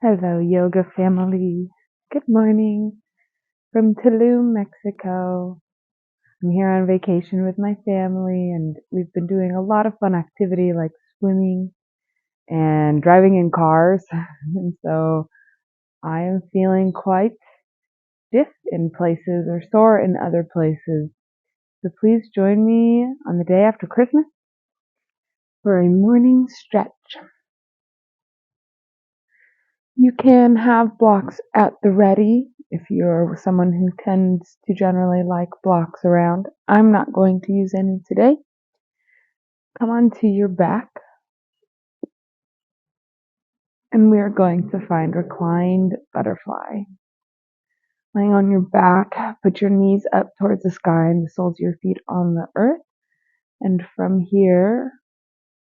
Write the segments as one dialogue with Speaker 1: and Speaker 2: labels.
Speaker 1: Hello, yoga family. Good morning from Tulum, Mexico. I'm here on vacation with my family, and we've been doing a lot of fun activity like swimming and driving in cars. And so I am feeling quite stiff in places or sore in other places. So please join me on the day after Christmas for a morning stretch. You can have blocks at the ready if you're someone who tends to generally like blocks around. I'm not going to use any today. Come onto your back, and we are going to find reclined butterfly. Laying on your back, put your knees up towards the sky and the soles of your feet on the earth. And from here,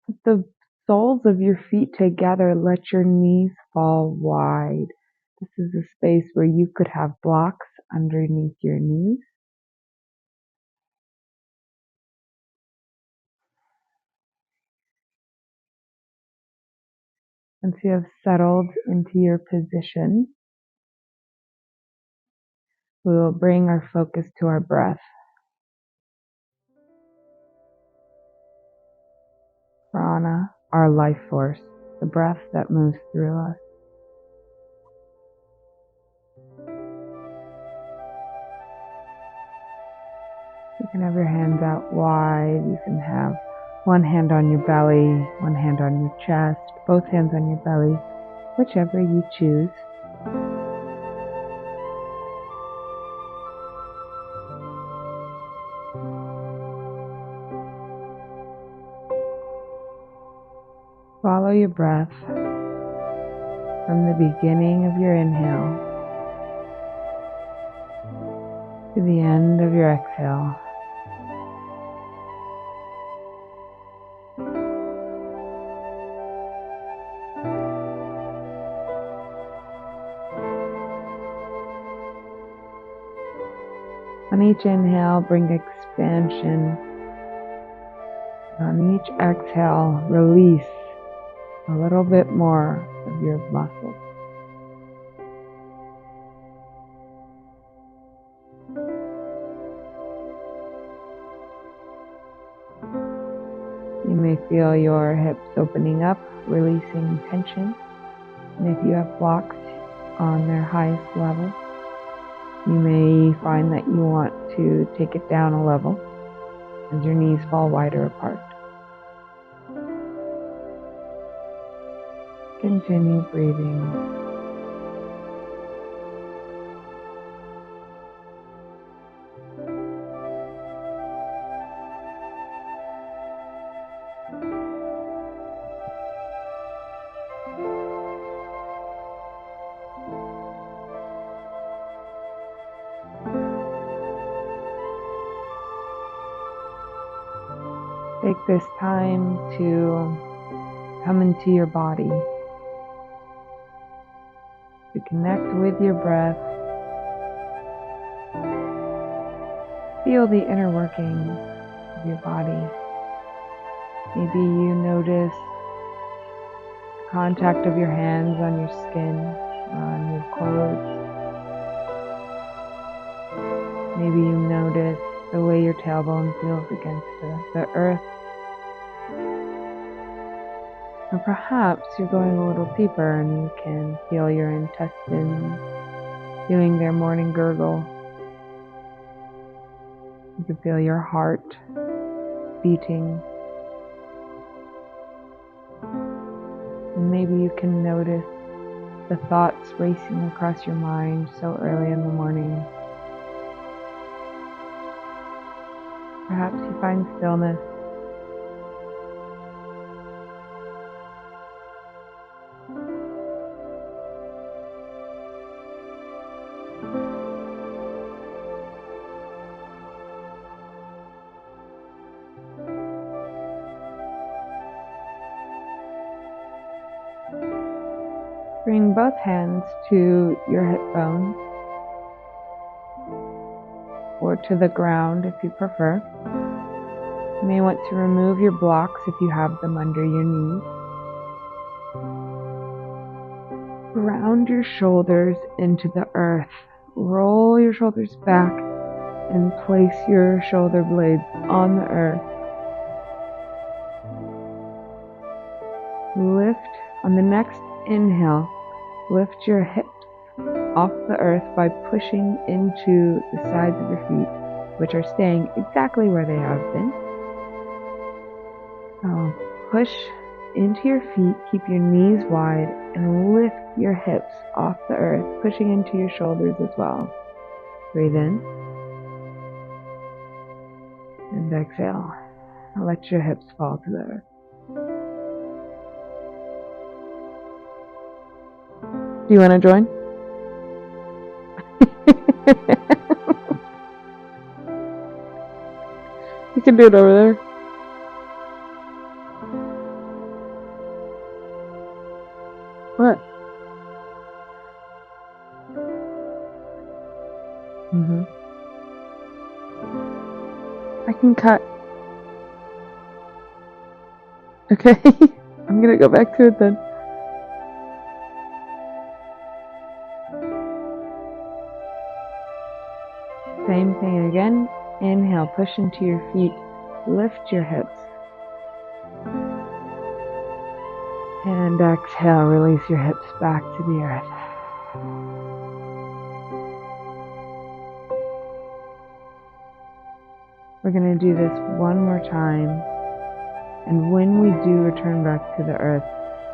Speaker 1: put the soles of your feet together. Let your knees fall wide. This is a space where you could have blocks underneath your knees. Once you have settled into your position, we will bring our focus to our breath. Prana, our life force, the breath that moves through us. You can have your hands out wide. You can have one hand on your belly, one hand on your chest, both hands on your belly, whichever you choose. Follow your breath from the beginning of your inhale to the end of your exhale. On each inhale, bring expansion. On each exhale, release a little bit more of your muscles. You may feel your hips opening up, releasing tension. And if you have blocks on their highest level, you may find that you want to take it down a level as your knees fall wider apart. Continue breathing. Take this time to come into your body, to connect with your breath. Feel the inner workings of your body. Maybe you notice the contact of your hands on your skin, on your clothes. Maybe you notice the way your tailbone feels against the earth. Or perhaps you're going a little deeper and you can feel your intestines doing their morning gurgle. You can feel your heart beating. And maybe you can notice the thoughts racing across your mind so early in the morning. Perhaps you find stillness. Bring both hands to your hip bones or to the ground if you prefer. You may want to remove your blocks if you have them under your knees. Ground your shoulders into the earth. Roll your shoulders back and place your shoulder blades on the earth. Lift on the next inhale. Lift your hips off the earth by pushing into the sides of your feet, which are staying exactly where they have been. Push into your feet, keep your knees wide, and lift your hips off the earth, pushing into your shoulders as well. Breathe in and exhale. Let your hips fall to the earth. Do you want to join? You can do it over there. What? I can cut. Okay, I'm gonna go back to it then. Same thing again. Inhale, push into your feet, lift your hips. And exhale, release your hips back to the earth. We're going to do this one more time. And when we do return back to the earth,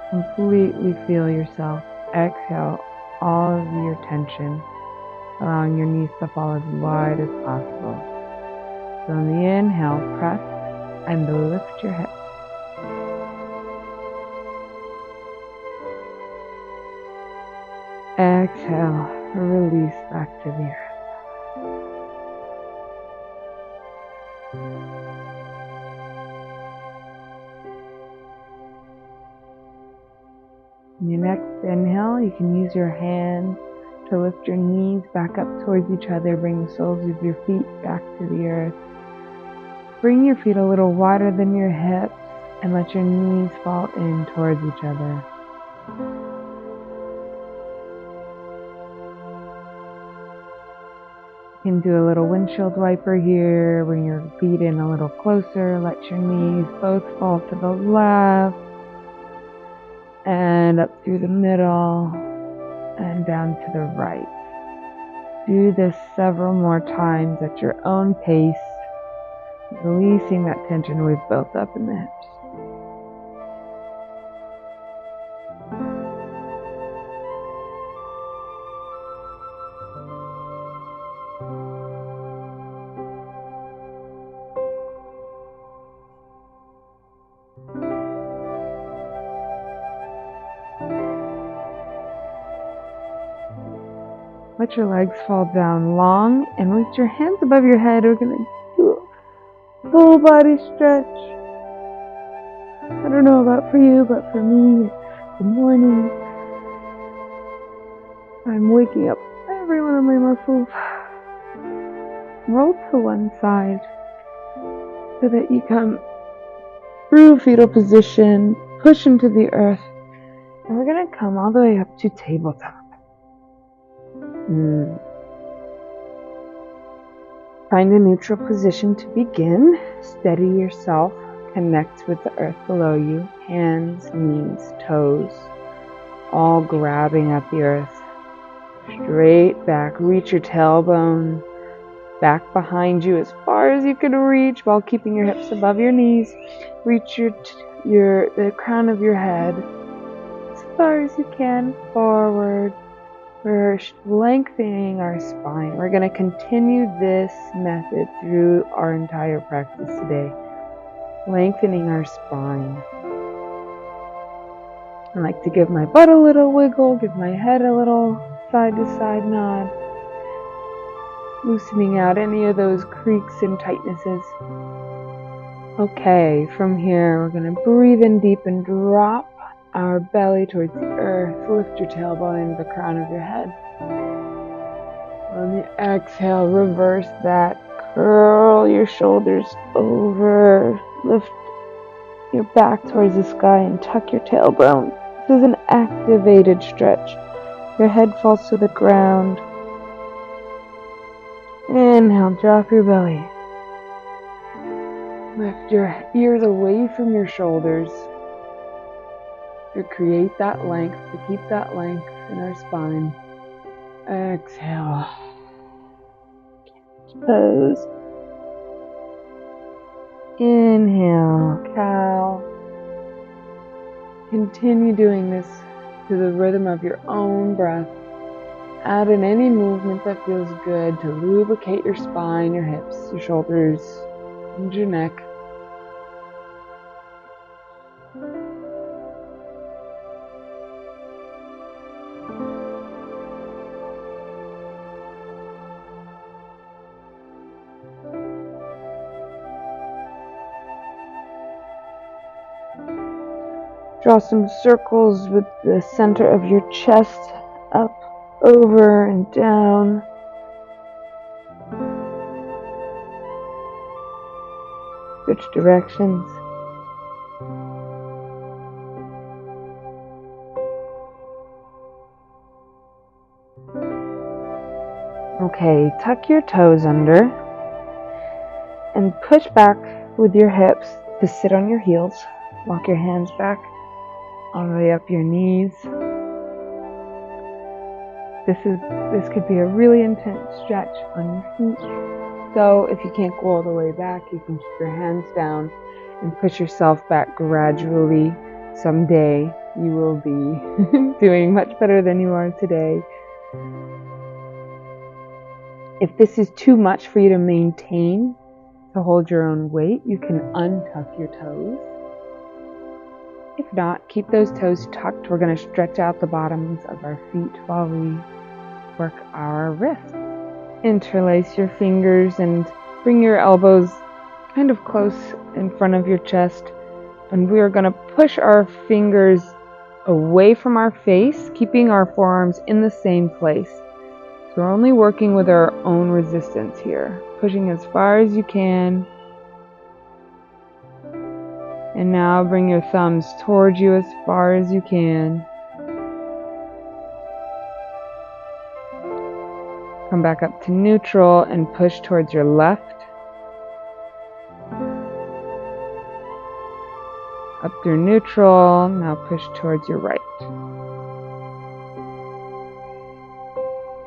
Speaker 1: completely feel yourself. Exhale all of your tension, allowing your knees to fall as wide as possible. So on the inhale, press and lift your hips. Exhale, release back to the earth. In your next inhale, you can use your hands to lift your knees back up towards each other. Bring the soles of your feet back to the earth. Bring your feet a little wider than your hips and let your knees fall in towards each other. You can do a little windshield wiper here. Bring your feet in a little closer. Let your knees both fall to the left and up through the middle and down to the right. Do this several more times at your own pace, releasing that tension we've built up in the hips. Let your legs fall down long and reach your hands above your head. We're going to do a full body stretch. I don't know about for you, but for me, it's the morning. I'm waking up every one of my muscles. Roll to one side so that you come through fetal position, push into the earth, and we're going to come all the way up to tabletop. Find a neutral position to begin. Steady yourself. Connect with the earth below you. Hands, knees, toes, all grabbing at the earth. Straight back. Reach your tailbone back behind you as far as you can reach while keeping your hips above your knees. Reach the crown of your head as far as you can forward. We're lengthening our spine. We're going to continue this method through our entire practice today. Lengthening our spine. I like to give my butt a little wiggle, give my head a little side-to-side nod. Loosening out any of those creaks and tightnesses. Okay, from here we're going to breathe in deep and drop our belly towards the earth. Lift your tailbone into the crown of your head. On the exhale, reverse that. Curl your shoulders over. Lift your back towards the sky and tuck your tailbone. This is an activated stretch. Your head falls to the ground. Inhale, drop your belly. Lift your ears away from your shoulders to create that length, to keep that length in our spine. Exhale. Pose. Inhale, cow. Continue doing this to the rhythm of your own breath. Add in any movement that feels good to lubricate your spine, your hips, your shoulders, and your neck. Draw some circles with the center of your chest, up, over, and down. Switch directions. Okay, tuck your toes under and push back with your hips to sit on your heels. Walk your hands back all the way up your knees. This could be a really intense stretch on your feet. So if you can't go all the way back, you can keep your hands down and push yourself back gradually. Someday you will be doing much better than you are today. If this is too much for you to maintain, to hold your own weight, you can untuck your toes. If not, keep those toes tucked. We're going to stretch out the bottoms of our feet while we work our wrists. Interlace your fingers and bring your elbows kind of close in front of your chest. And we are going to push our fingers away from our face, keeping our forearms in the same place. So we're only working with our own resistance here, pushing as far as you can. And now bring your thumbs towards you as far as you can. Come back up to neutral and push towards your left. Up through neutral, now push towards your right.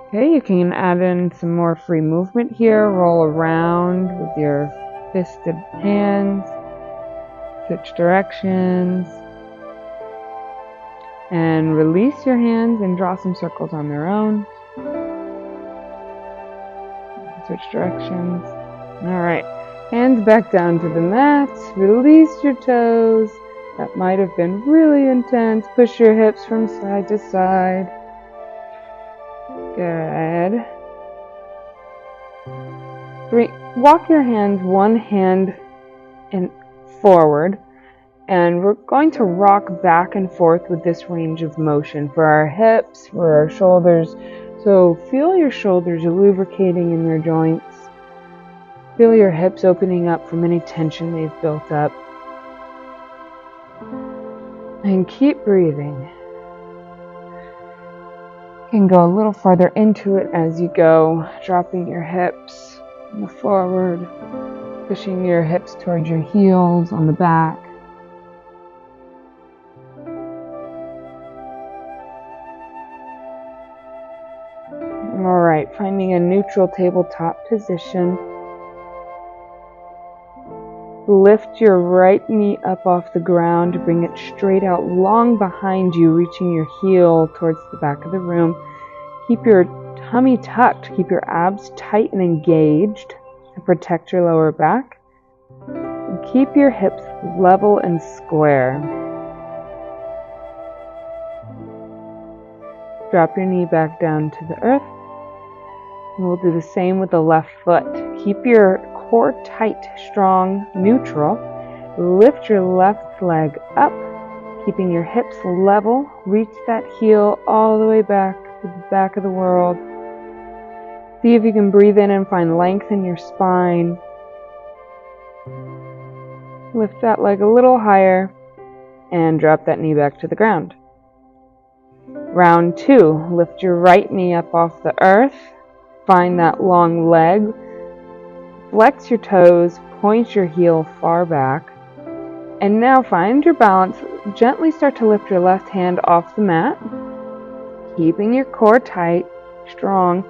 Speaker 1: Okay, you can add in some more free movement here. Roll around with your fisted hands. Switch directions. And release your hands and draw some circles on their own. Switch directions. Alright, hands back down to the mat. Release your toes. That might have been really intense. Push your hips from side to side. Good. Walk your hands, one hand and forward, and we're going to rock back and forth with this range of motion for our hips, for our shoulders. So feel your shoulders lubricating in their joints. Feel your hips opening up from any tension they've built up. And keep breathing. You can go a little farther into it as you go, dropping your hips on the forward, pushing your hips towards your heels on the back. Alright, finding a neutral tabletop position. Lift your right knee up off the ground, bring it straight out long behind you, reaching your heel towards the back of the room. Keep your tummy tucked, keep your abs tight and engaged to protect your lower back. And keep your hips level and square. Drop your knee back down to the earth. And we'll do the same with the left foot. Keep your core tight, strong, neutral. Lift your left leg up, keeping your hips level. Reach that heel all the way back to the back of the world. See if you can breathe in and find length in your spine. Lift that leg a little higher and drop that knee back to the ground. Round 2, lift your right knee up off the earth. Find that long leg. Flex your toes, point your heel far back. And now find your balance. Gently start to lift your left hand off the mat, keeping your core tight, strong,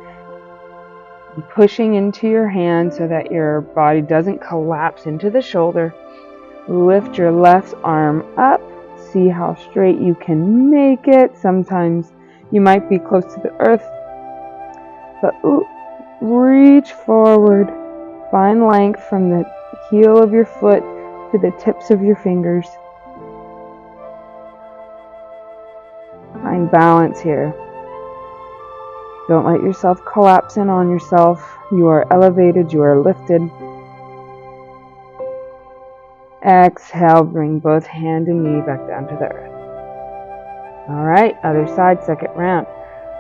Speaker 1: pushing into your hand so that your body doesn't collapse into the shoulder. Lift your left arm up. See how straight you can make it. Sometimes you might be close to the earth, but reach forward. Find length from the heel of your foot to the tips of your fingers. Find balance here. Don't let yourself collapse in on yourself. You are elevated, you are lifted. Exhale, bring both hand and knee back down to the earth. Alright, other side, second round.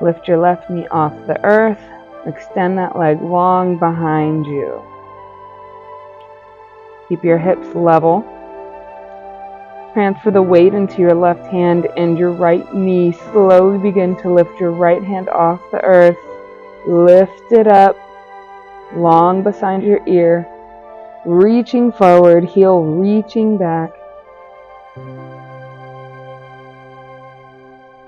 Speaker 1: Lift your left knee off the earth. Extend that leg long behind you. Keep your hips level. Transfer the weight into your left hand and your right knee. Slowly begin to lift your right hand off the earth. Lift it up, long beside your ear. Reaching forward, heel reaching back.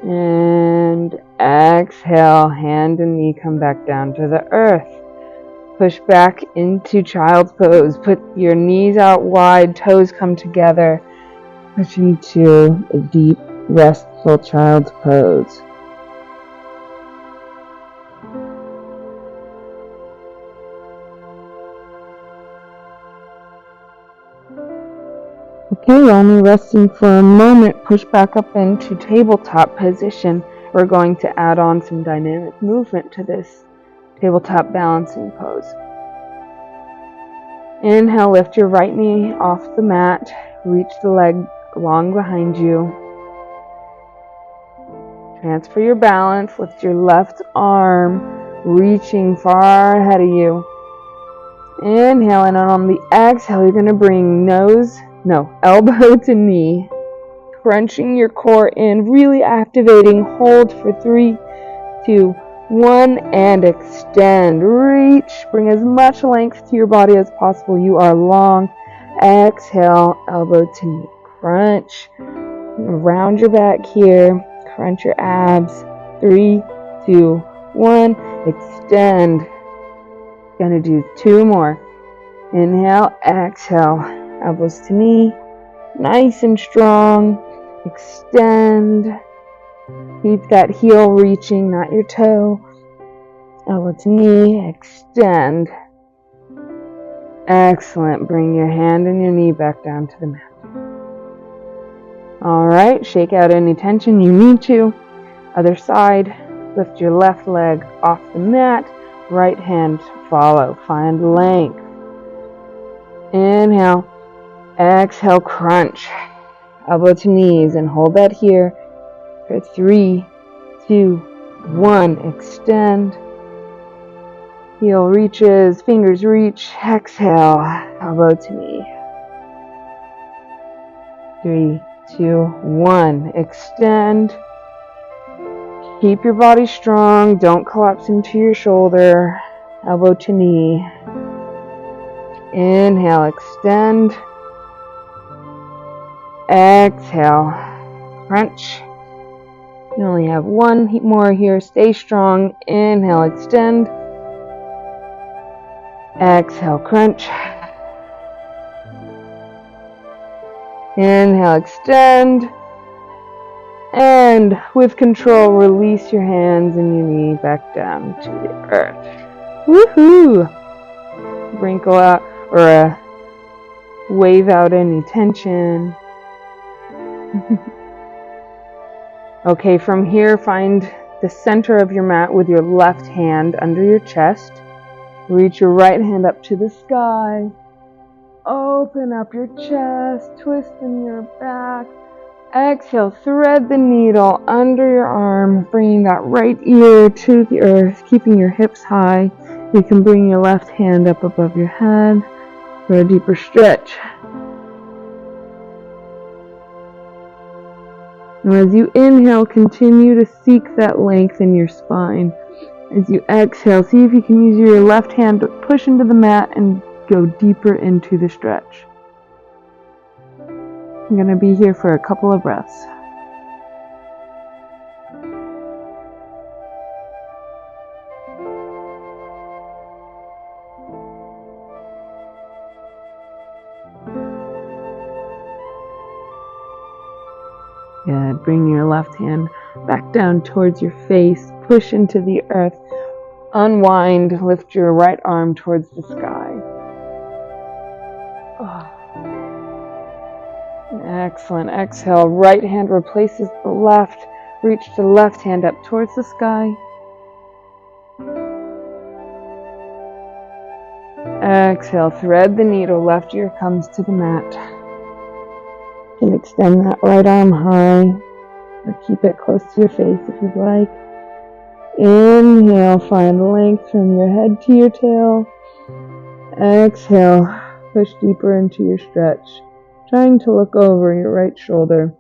Speaker 1: And exhale, hand and knee come back down to the earth. Push back into child's pose. Put your knees out wide, toes come together. Push into a deep, restful child's pose. Okay, we're only resting for a moment. Push back up into tabletop position. We're going to add on some dynamic movement to this tabletop balancing pose. Inhale, lift your right knee off the mat. Reach the leg long behind you. Transfer your balance. Lift your left arm, reaching far ahead of you. Inhale, and on the exhale, you're going to bring elbow to knee. Crunching your core in, really activating. Hold for 3, 2, 1, and extend. Reach. Bring as much length to your body as possible. You are long. Exhale, elbow to knee. Crunch. Round your back here. Crunch your abs. 3, 2, 1. Extend. Gonna do 2 more. Inhale, exhale. Elbows to knee. Nice and strong. Extend. Keep that heel reaching, not your toe. Elbow to knee. Extend. Excellent. Bring your hand and your knee back down to the mat. Alright, shake out any tension you need to. Other side. Lift your left leg off the mat. Right hand follow. Find length. Inhale. Exhale, crunch. Elbow to knees and hold that here for 3, 2, 1. Extend. Heel reaches, fingers reach. Exhale, elbow to knee. 3, 2, 1. Extend. Keep your body strong. Don't collapse into your shoulder. Elbow to knee. Inhale, extend. Exhale, crunch. You only have 1 more here. Stay strong. Inhale, extend. Exhale, crunch. Inhale, extend. And with control, release your hands and your knee back down to the earth. Woohoo! Wrinkle out or wave out any tension. Okay, from here, find the center of your mat with your left hand under your chest. Reach your right hand up to the sky. Open up your chest, twist in your back. Exhale, thread the needle under your arm, bringing that right ear to the earth, keeping your hips high. You can bring your left hand up above your head for a deeper stretch. And as you inhale, continue to seek that length in your spine. As you exhale, see if you can use your left hand to push into the mat and go deeper into the stretch. I'm going to be here for a couple of breaths. Good. Bring your left hand back down towards your face. Push into the earth. Unwind. Lift your right arm towards the sky. Excellent. Exhale. Right hand replaces the left. Reach the left hand up towards the sky. Exhale. Thread the needle. Left ear comes to the mat. You can extend that right arm high or keep it close to your face if you'd like. Inhale, find length from your head to your tail. Exhale, push deeper into your stretch, trying to look over your right shoulder.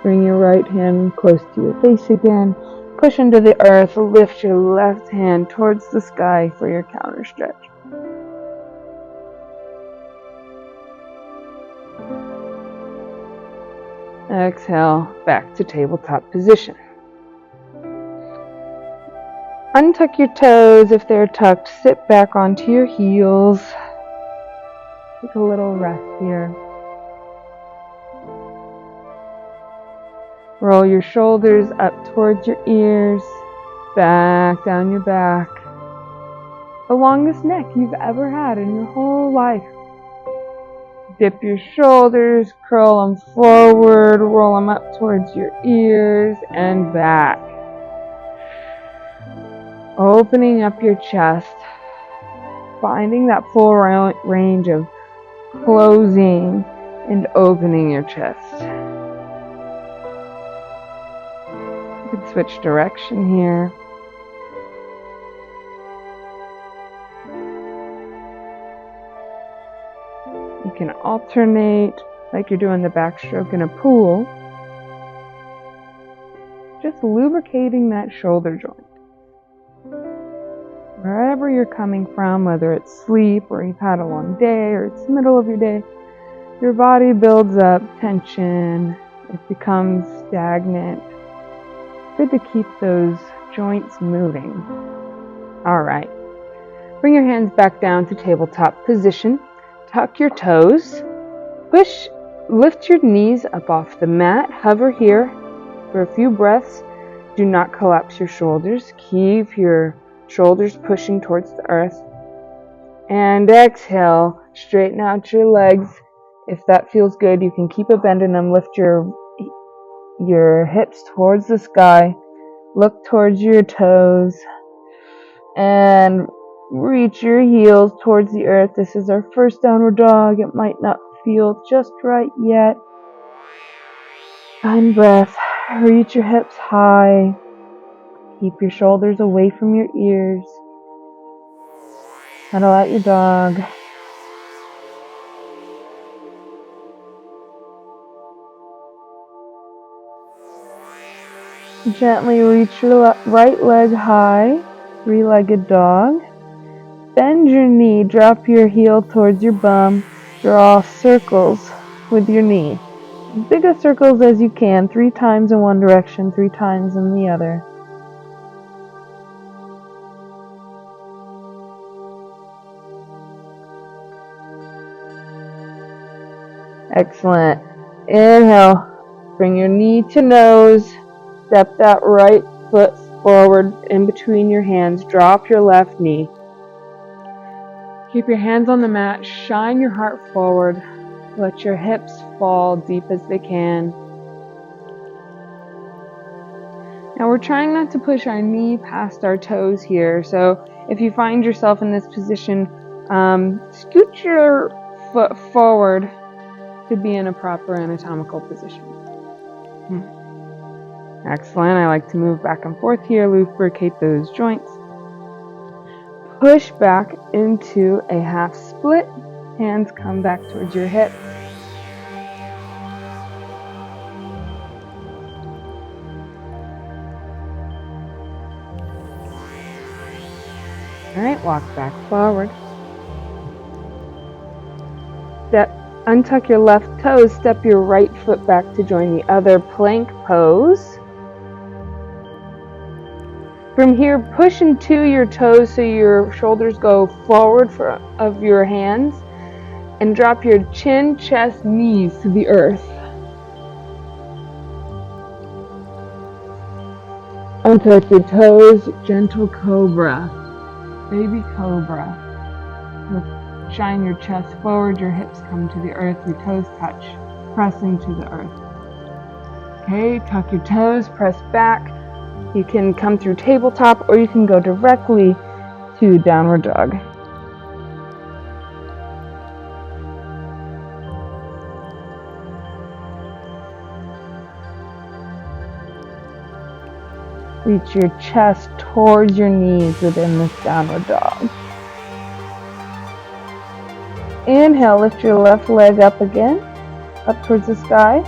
Speaker 1: Bring your right hand close to your face again. Push into the earth. Lift your left hand towards the sky for your counter stretch. Exhale, back to tabletop position. Untuck your toes if they're tucked. Sit back onto your heels. Take a little rest here. Roll your shoulders up towards your ears, back down your back. The longest neck you've ever had in your whole life. Dip your shoulders, curl them forward, roll them up towards your ears and back. Opening up your chest, finding that full range of closing and opening your chest. You can switch direction here. You can alternate like you're doing the backstroke in a pool. Just lubricating that shoulder joint. Wherever you're coming from, whether it's sleep or you've had a long day or it's the middle of your day, your body builds up tension. It becomes stagnant. Good to keep those joints moving. All right. Bring your hands back down to tabletop position. Tuck your toes. Lift your knees up off the mat. Hover here for a few breaths. Do not collapse your shoulders. Keep your shoulders pushing towards the earth. And exhale. Straighten out your legs. If that feels good, you can keep it bending them. Lift your hips towards the sky. Look towards your toes. And reach your heels towards the earth. This is our first downward dog. It might not feel just right yet. Find breath. Reach your hips high. Keep your shoulders away from your ears. Pedal out your dog. Gently reach your right leg high, three-legged dog. Bend your knee, drop your heel towards your bum. Draw circles with your knee. As big a circles as you can, 3 times in one direction, 3 times in the other. Excellent. Inhale. Bring your knee to nose. Step that right foot forward in between your hands. Drop your left knee. Keep your hands on the mat. Shine your heart forward. Let your hips fall deep as they can. Now we're trying not to push our knee past our toes here. So if you find yourself in this position, scoot your foot forward to be in a proper anatomical position. Excellent. I like to move back and forth here, lubricate those joints. Push back into a half split. Hands come back towards your hips. Alright, walk back forward. Untuck your left toes, step your right foot back to join the other plank pose. From here, push into your toes so your shoulders go forward of your hands and drop your chin, chest, knees to the earth. Untuck your toes, gentle cobra, baby cobra. Shine your chest forward, your hips come to the earth, your toes touch, pressing to the earth. Okay, tuck your toes, press back. You can come through tabletop or you can go directly to downward dog. Reach your chest towards your knees within this downward dog. Inhale, lift your left leg up again, up towards the sky.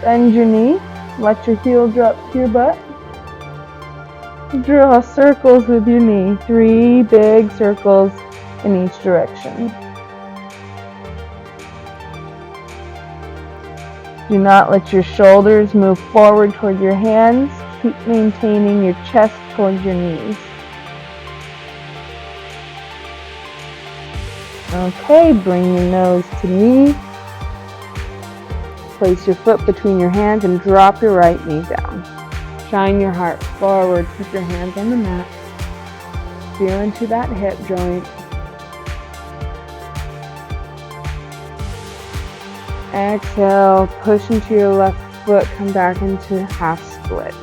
Speaker 1: Bend your knee, let your heel drop to your butt. Draw circles with your knee, 3 big circles in each direction. Do not let your shoulders move forward toward your hands. Keep maintaining your chest towards your knees. Okay, bring your nose to knee. Place your foot between your hands and drop your right knee down. Shine your heart forward. Keep your hands on the mat. Feel into that hip joint. Exhale, push into your left foot, come back into half split.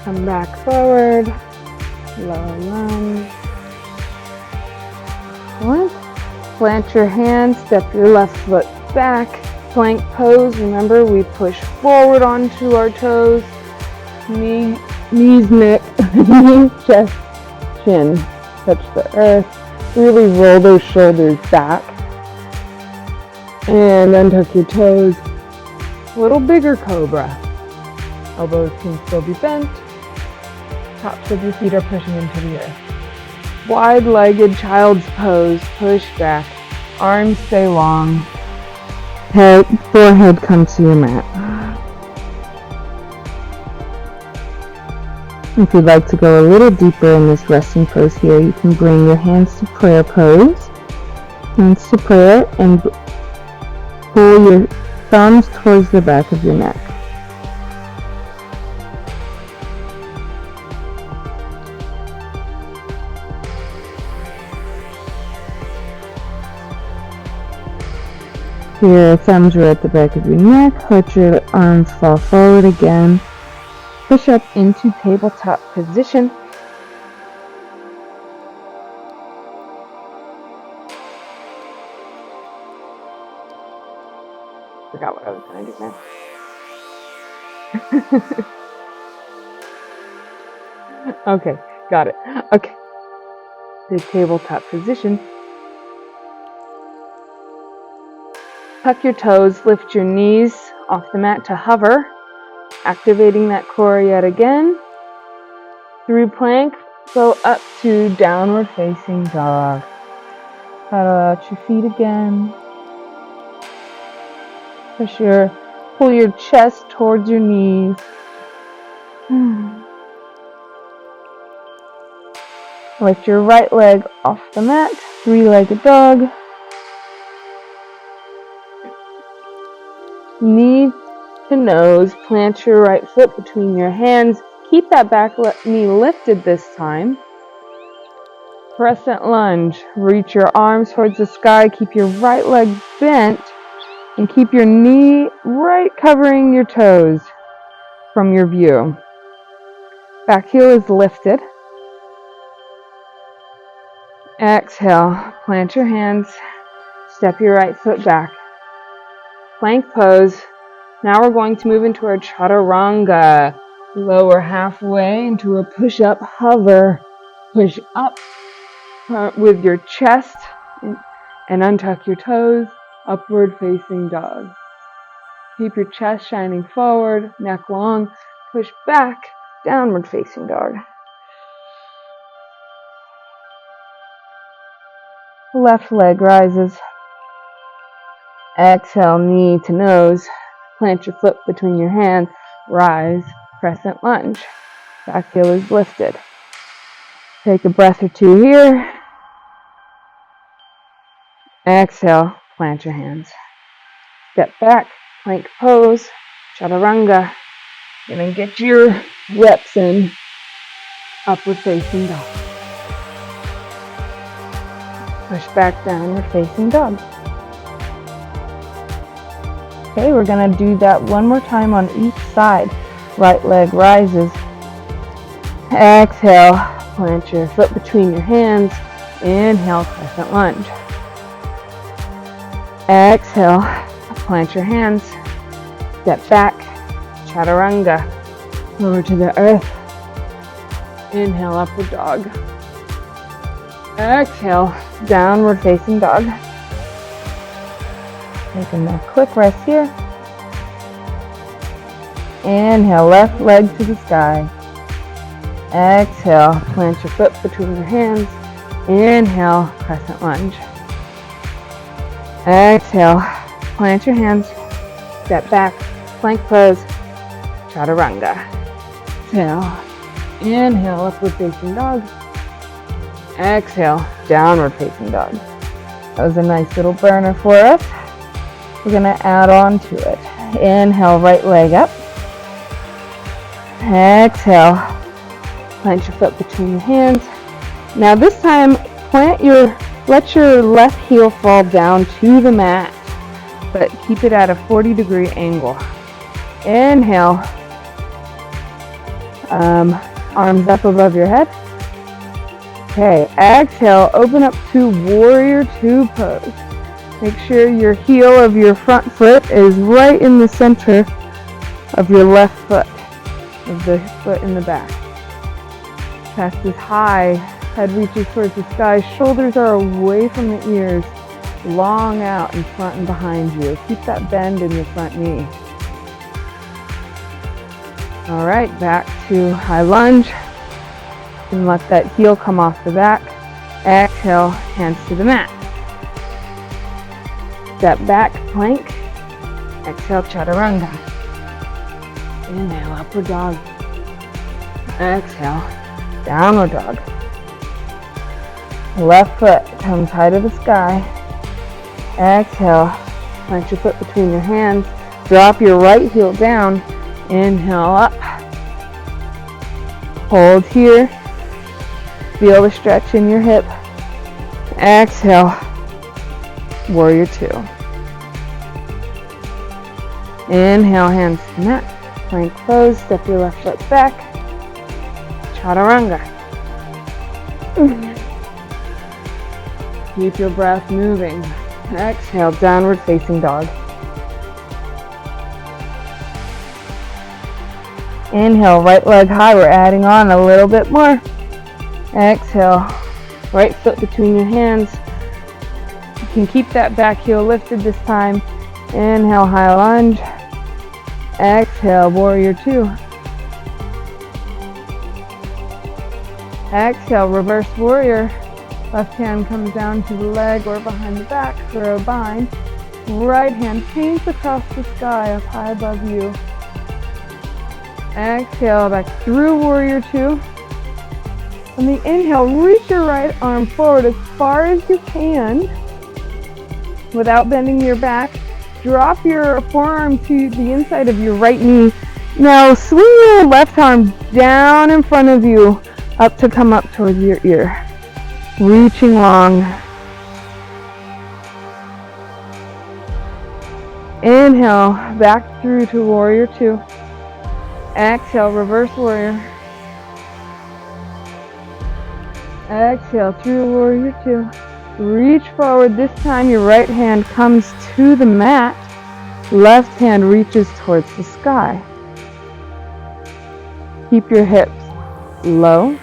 Speaker 1: Come back forward, low lunge. Plant your hands, step your left foot back, plank pose. Remember, we push forward onto our toes, knees, neck, chest, chin, touch the earth. Really roll those shoulders back. And untuck your toes. A little bigger cobra. Elbows can still be bent. Tops of your feet are pushing into the earth. Wide-legged child's pose. Push back. Arms stay long. Forehead comes to your mat. If you'd like to go a little deeper in this resting pose here, you can bring your hands to prayer pose. Hands to prayer and pull your thumbs towards the back of your neck. Your thumbs are at the back of your neck. Let your arms fall forward again. Push up into tabletop position. Forgot what I was going to do now. Okay, got it. Okay. The tabletop position. Tuck your toes, lift your knees off the mat to hover, activating that core yet again. Through plank, go up to downward facing dog. Paddle out your feet again. Pull your chest towards your knees. Lift your right leg off the mat, 3-legged dog. Knee to nose, plant your right foot between your hands. Keep that back knee lifted this time. Crescent lunge. Reach your arms towards the sky. Keep your right leg bent and keep your knee right covering your toes from your view. Back heel is lifted. Exhale, plant your hands, step your right foot back. Plank pose. Now we're going to move into our chaturanga. Lower halfway into a push-up hover. Push up with your chest and untuck your toes. Upward facing dog. Keep your chest shining forward, neck long. Push back, downward facing dog. Left leg rises. Exhale, knee to nose. Plant your foot between your hands. Rise, crescent lunge. Back heel is lifted. Take a breath or two here. Exhale, plant your hands. Step back, plank pose, chaturanga. Gonna get your reps in. Upward facing dog. Push back, downward facing dog. Okay, we're gonna do that one more time on each side. Right leg rises. Exhale, plant your foot between your hands. Inhale, crescent lunge. Exhale, plant your hands. Step back, chaturanga. Lower to the earth. Inhale, upward dog. Exhale, downward facing dog. Taking a quick rest here. Inhale, left leg to the sky. Exhale, plant your foot between your hands. Inhale, crescent lunge. Exhale, plant your hands. Step back, plank pose, chaturanga. Exhale, inhale, upward facing dog. Exhale, downward facing dog. That was a nice little burner for us. We're going to add on to it. Inhale, right leg up. Exhale, plant your foot between your hands. Now this time, let your left heel fall down to the mat, but keep it at a 40-degree angle. Inhale, arms up above your head. Okay, exhale, open up to warrior two pose. Make sure your heel of your front foot is right in the center of your left foot, of the foot in the back. Chest is high, head reaches towards the sky, shoulders are away from the ears, long out in front and behind you. Keep that bend in your front knee. All right, back to high lunge. And let that heel come off the back. Exhale, hands to the mat. Step back, plank. Exhale, chaturanga. Inhale, upward dog. Exhale, downward dog. Left foot comes high to the sky. Exhale, plant your foot between your hands. Drop your right heel down. Inhale up. Hold here. Feel the stretch in your hip. Exhale, warrior two. Inhale, hands to mat. Plank pose, step your left foot back. Chaturanga. Keep your breath moving. Exhale, downward facing dog. Inhale, right leg high. We're adding on a little bit more. Exhale, right foot between your hands. You can keep that back heel lifted this time. Inhale, high lunge. Exhale, warrior two. Exhale, reverse warrior. Left hand comes down to the leg or behind the back for a bind. Right hand paints across the sky up high above you. Exhale, back through warrior two. On the inhale, reach your right arm forward as far as you can without bending your back. Drop your forearm to the inside of your right knee. Now swing your left arm down in front of you up to come up towards your ear. Reaching long. Inhale, back through to warrior two. Exhale, reverse warrior. Exhale through warrior two. Reach forward. This time your right hand comes to the mat. Left hand reaches towards the sky. Keep your hips low.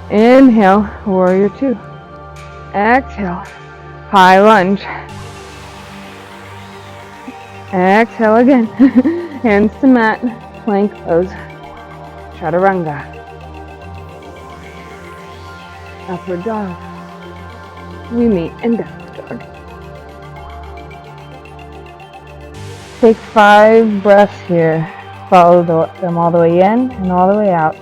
Speaker 1: Inhale, warrior two. Exhale, high lunge. Exhale again. Hands to mat, plank pose. Chaturanga. Upward dog. We meet in downward dog. Take 5 breaths here. Follow them all the way in and all the way out.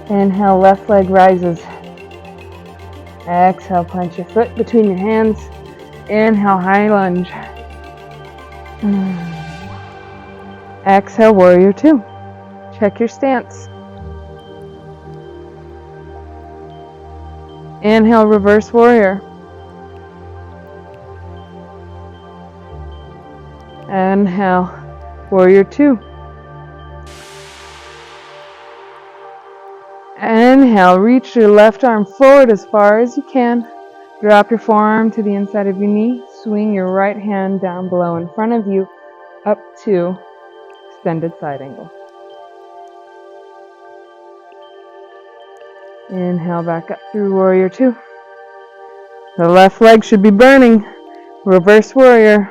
Speaker 1: Inhale, left leg rises. Exhale, plant your foot between your hands. Inhale, high lunge. Exhale, warrior two. Check your stance. Inhale, reverse warrior. Inhale, warrior two. Inhale, reach your left arm forward as far as you can. Drop your forearm to the inside of your knee. Swing your right hand down below in front of you up to extended side angle. Inhale back up through warrior two. The left leg should be burning. Reverse warrior.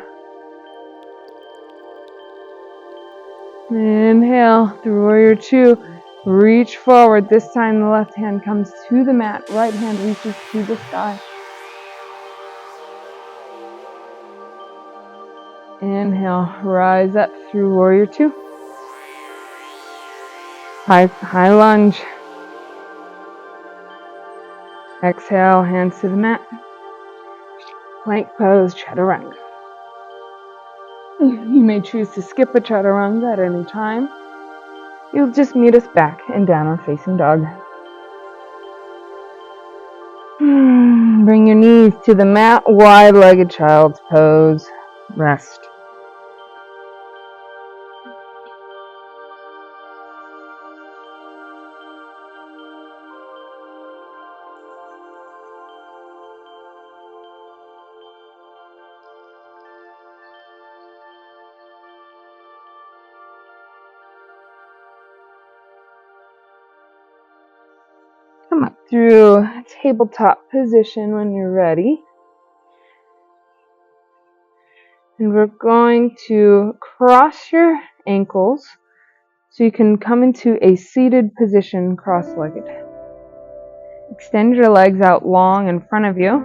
Speaker 1: Inhale through warrior two. Reach forward. This time the left hand comes to the mat. Right hand reaches to the sky. Inhale, rise up through warrior two. High lunge. Exhale, hands to the mat. Plank pose, chaturanga. You may choose to skip a chaturanga at any time. You'll just meet us back in downward facing dog. Bring your knees to the mat, wide-legged child's pose. Rest. Come up through tabletop position when you're ready. And we're going to cross your ankles so you can come into a seated position cross-legged. Extend your legs out long in front of you.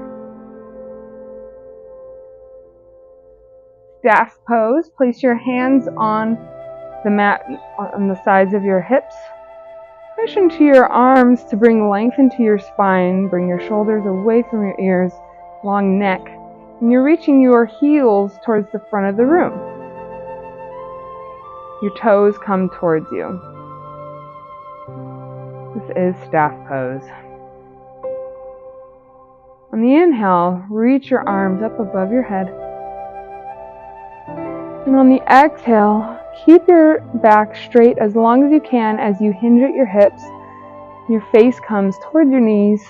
Speaker 1: Staff pose. Place your hands on the mat on the sides of your hips. Push into your arms to bring length into your spine. Bring your shoulders away from your ears. Long neck. And you're reaching your heels towards the front of the room. Your toes come towards you. This is staff pose. On the inhale, reach your arms up above your head. And on the exhale, keep your back straight as long as you can as you hinge at your hips. Your face comes toward your knees.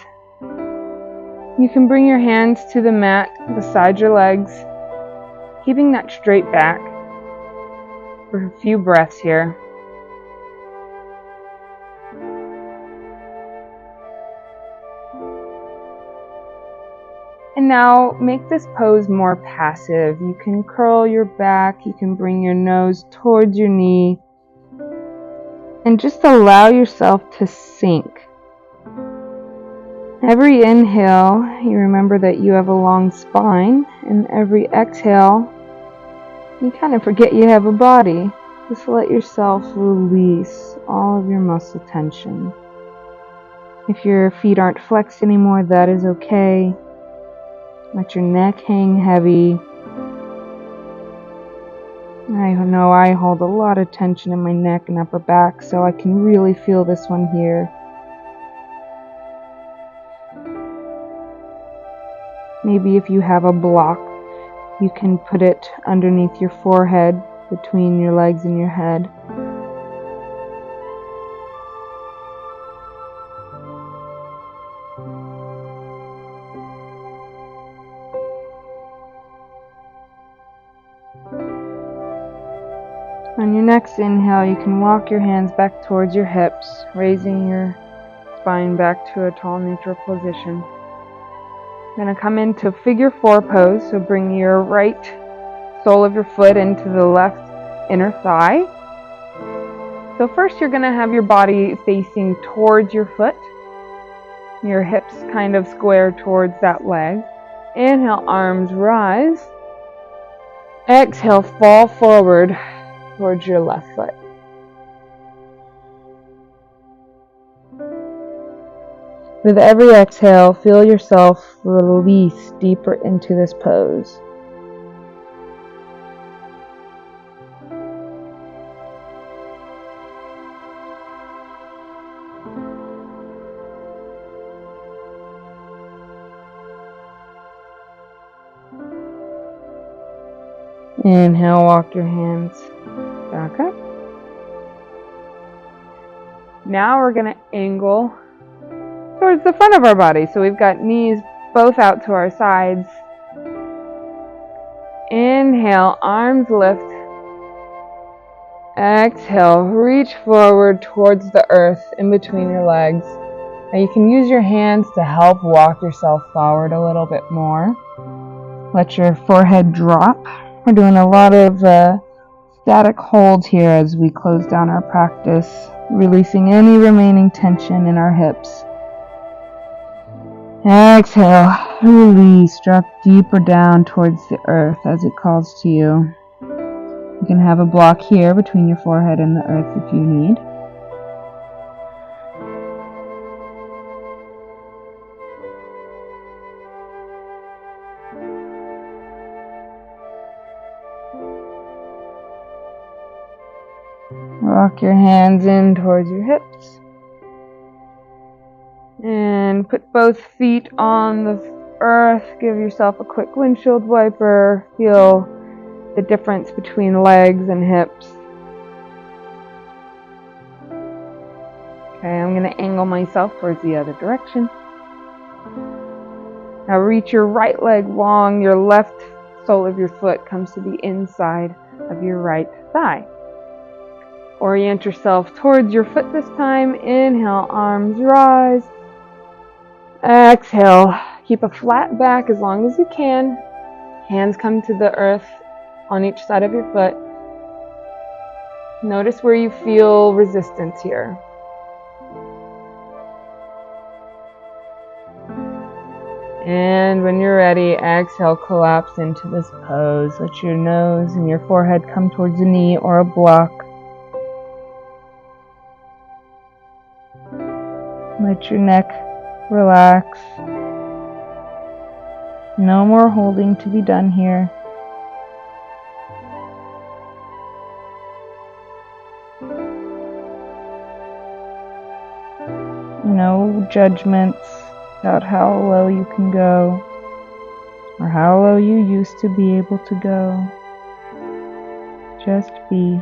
Speaker 1: You can bring your hands to the mat beside your legs, keeping that straight back for a few breaths here. And now make this pose more passive. You can curl your back, you can bring your nose towards your knee, and just allow yourself to sink. Every inhale, you remember that you have a long spine, and every exhale, you kind of forget you have a body. Just let yourself release all of your muscle tension. If your feet aren't flexed anymore, that is okay. Let your neck hang heavy. I know I hold a lot of tension in my neck and upper back, so I can really feel this one here. Maybe if you have a block, you can put it underneath your forehead, between your legs and your head. On your next inhale, you can walk your hands back towards your hips, raising your spine back to a tall neutral position. You're going to come into figure 4 pose, so bring your right sole of your foot into the left inner thigh. So first you're going to have your body facing towards your foot, your hips kind of square towards that leg. Inhale, arms rise. Exhale, fall forward towards your left foot. With every exhale, feel yourself release deeper into this pose. Inhale, walk your hands back up. Now we're going to angle towards the front of our body. So we've got knees both out to our sides. Inhale, arms lift. Exhale, reach forward towards the earth in between your legs. Now you can use your hands to help walk yourself forward a little bit more. Let your forehead drop. We're doing a lot of static holds here as we close down our practice, releasing any remaining tension in our hips. Exhale, release, drop deeper down towards the earth as it calls to you. You can have a block here between your forehead and the earth if you need. Rock your hands in towards your hips. And put both feet on the earth. Give yourself a quick windshield wiper. Feel the difference between legs and hips. Okay, I'm going to angle myself towards the other direction. Now reach your right leg long. Your left sole of your foot comes to the inside of your right thigh. Orient yourself towards your foot this time. Inhale, arms rise. Exhale, keep a flat back as long as you can. Hands come to the earth on each side of your foot. Notice where you feel resistance here. And when you're ready, exhale, collapse into this pose. Let your nose and your forehead come towards a knee or a block. Let your neck relax. No more holding to be done here. No judgments about how low you can go or how low you used to be able to go. Just be.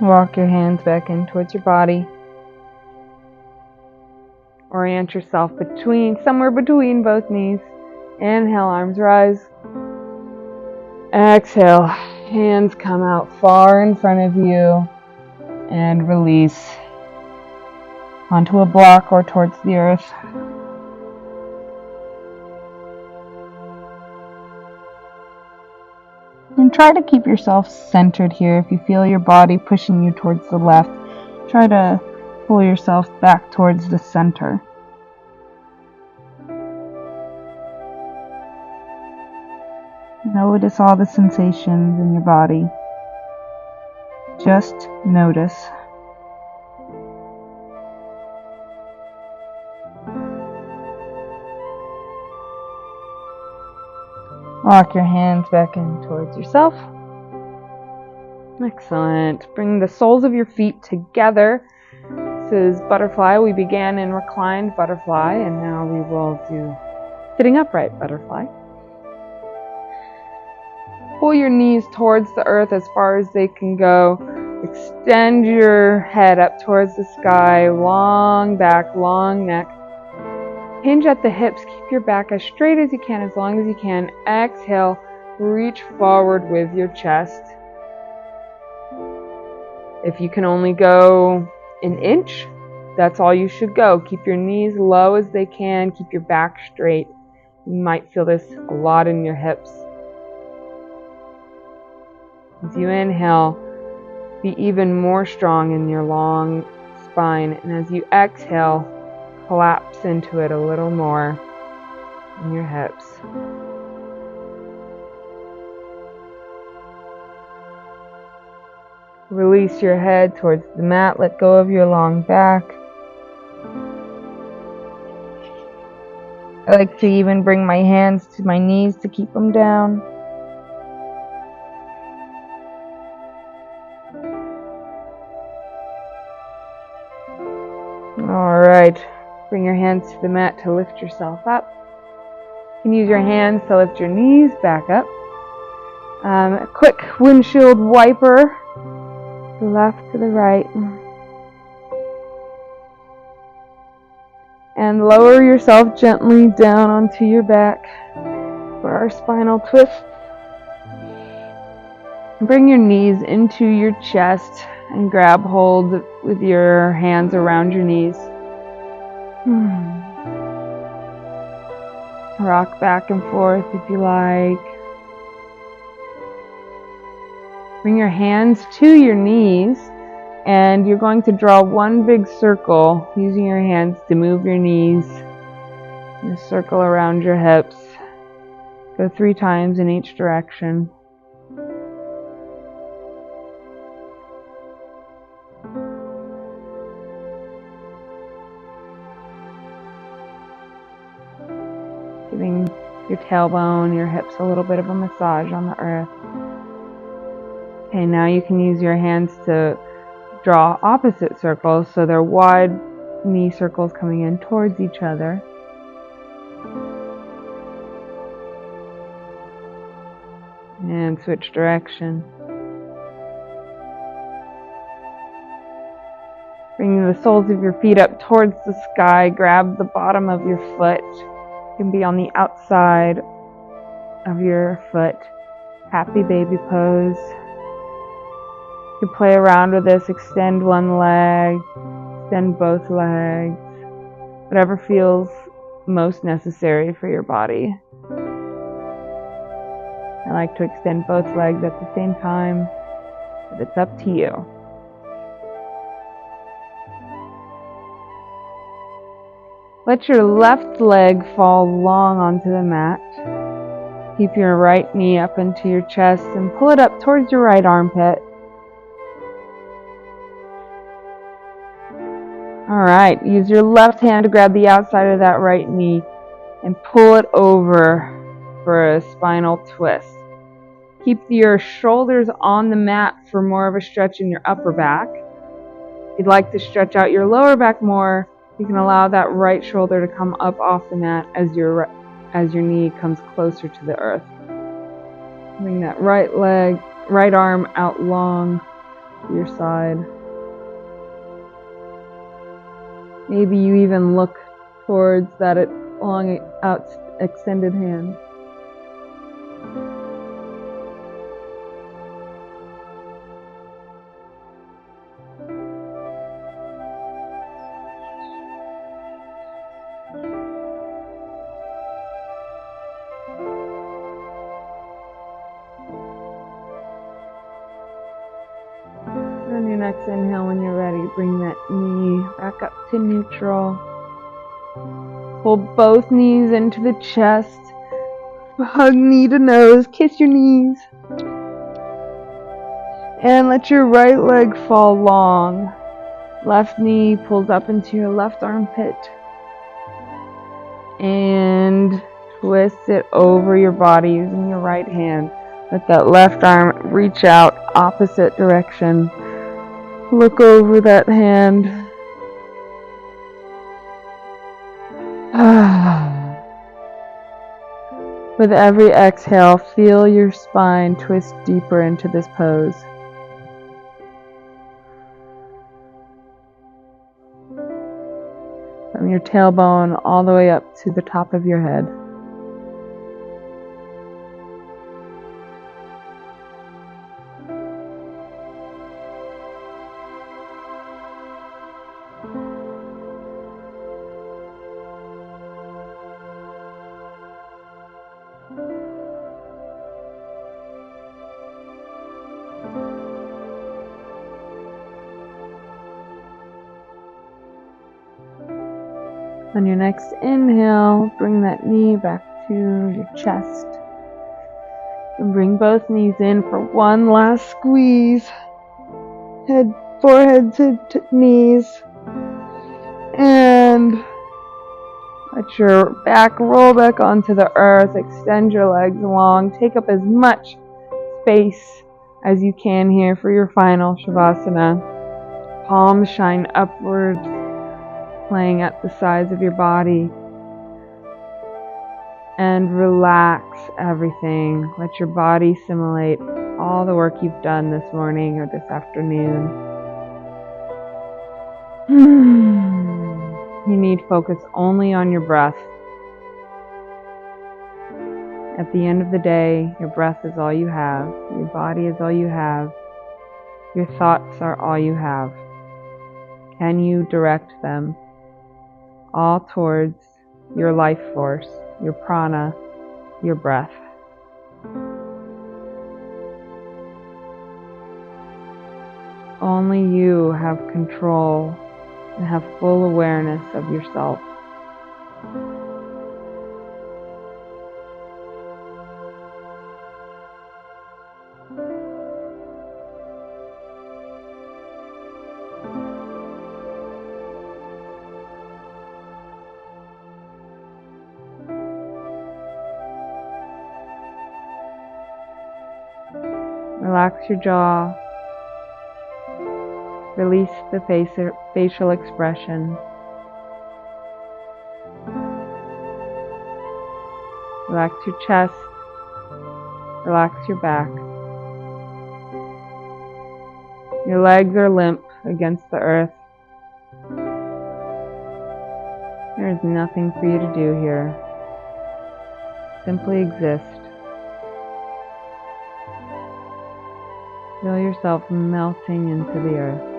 Speaker 1: Walk your hands back in towards your body. Orient yourself somewhere between both knees. Inhale, arms rise. Exhale, hands come out far in front of you and release onto a block or towards the earth. And try to keep yourself centered here. If you feel your body pushing you towards the left, try to pull yourself back towards the center. Notice all the sensations in your body. Just notice. Walk your hands back in towards yourself. Excellent. Bring the soles of your feet together. This is butterfly. We began in reclined butterfly, and now we will do sitting upright butterfly. Pull your knees towards the earth as far as they can go. Extend your head up towards the sky. Long back, long neck. Hinge at the hips. Keep your back as straight as you can, as long as you can. Exhale. Reach forward with your chest. If you can only go an inch, that's all you should go. Keep your knees low as they can. Keep your back straight. You might feel this a lot in your hips. As you inhale, be even more strong in your long spine. And as you exhale, collapse into it a little more in your hips. Release your head towards the mat. Let go of your long back. I like to even bring my hands to my knees to keep them down. Alright, bring your hands to the mat to lift yourself up. You can use your hands to lift your knees back up. A quick windshield wiper, the left to the right. And lower yourself gently down onto your back for our spinal twist. Bring your knees into your chest and grab hold with your hands around your knees. Rock back and forth if you like. Bring your hands to your knees, and you're going to draw one big circle using your hands to move your knees in a circle around your hips. Go 3 times in each direction. Giving your tailbone, your hips a little bit of a massage on the earth. Okay, now you can use your hands to draw opposite circles, so they're wide knee circles coming in towards each other. And switch direction. Bring the soles of your feet up towards the sky. Grab the bottom of your foot. You can be on the outside of your foot. Happy baby pose. You can play around with this. Extend one leg. Extend both legs. Whatever feels most necessary for your body. I like to extend both legs at the same time, but it's up to you. Let your left leg fall long onto the mat. Keep your right knee up into your chest and pull it up towards your right armpit. Alright, use your left hand to grab the outside of that right knee and pull it over for a spinal twist. Keep your shoulders on the mat for more of a stretch in your upper back. If you'd like to stretch out your lower back more, you can allow that right shoulder to come up off the mat as your knee comes closer to the earth. Bring that right arm out long to your side. Maybe you even look towards that long out extended hand. On your next inhale, when you're ready, bring that knee back up to neutral. Pull both knees into the chest. Hug knee to nose. Kiss your knees. And let your right leg fall long. Left knee pulls up into your left armpit. And twist it over your body using your right hand. Let that left arm reach out opposite direction. Look over that hand. With every exhale, feel your spine twist deeper into this pose. From your tailbone all the way up to the top of your head. On your next inhale, bring that knee back to your chest. And bring both knees in for one last squeeze. Forehead to knees. And let your back roll back onto the earth. Extend your legs long. Take up as much space as you can here for your final Shavasana. Palms shine upwards, playing at the sides of your body. And relax everything. Let your body assimilate all the work you've done this morning or this afternoon. You need focus only on your breath. At the end of the day, your breath is all you have. Your body is all you have. Your thoughts are all you have. Can you direct them all towards your life force, your prana, your breath? Only you have control and have full awareness of yourself. Relax your jaw. Release the facial expression. Relax your chest. Relax your back. Your legs are limp against the earth. There is nothing for you to do here. Simply exist. Feel yourself melting into the earth.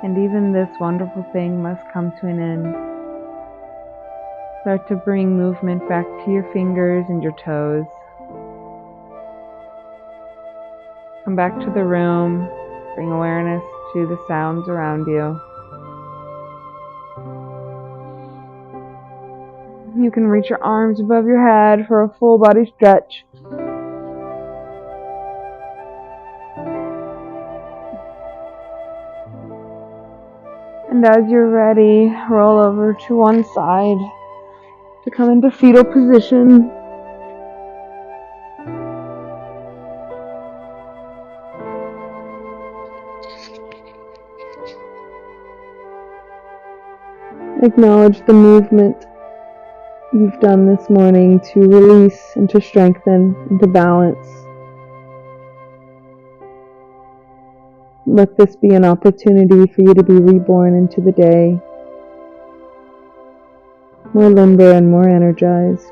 Speaker 1: And even this wonderful thing must come to an end. Start to bring movement back to your fingers and your toes. Come back to the room. Bring awareness to the sounds around you. You can reach your arms above your head for a full body stretch. And as you're ready, roll over to one side to come into fetal position. Acknowledge the movement you've done this morning to release and to strengthen and to balance. Let this be an opportunity for you to be reborn into the day, more limber and more energized.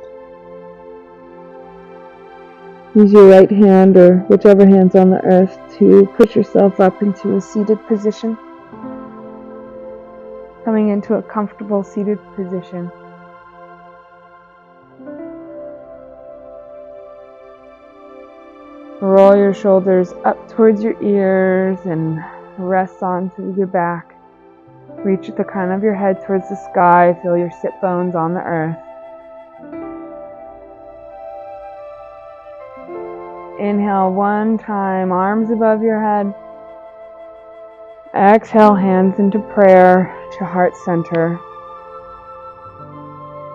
Speaker 1: Use your right hand or whichever hand's on the earth to push yourself up into a seated position. Coming into a comfortable seated position. Roll your shoulders up towards your ears and rest onto your back. Reach the crown of your head towards the sky. Feel your sit bones on the earth. Inhale one time, arms above your head. Exhale, hands into prayer to heart center.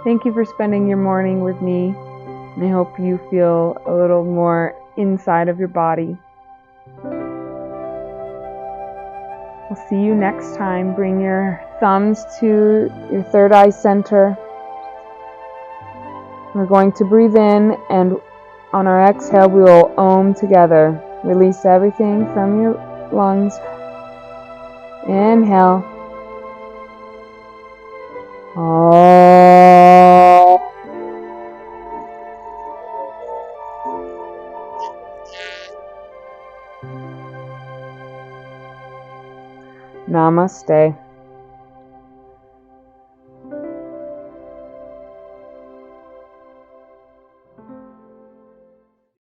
Speaker 1: Thank you for spending your morning with me. I hope you feel a little more inside of your body. We'll see you next time. Bring your thumbs to your third eye center. We're going to breathe in, and on our exhale we will Om together. Release everything from your lungs. Inhale. Om. Namaste.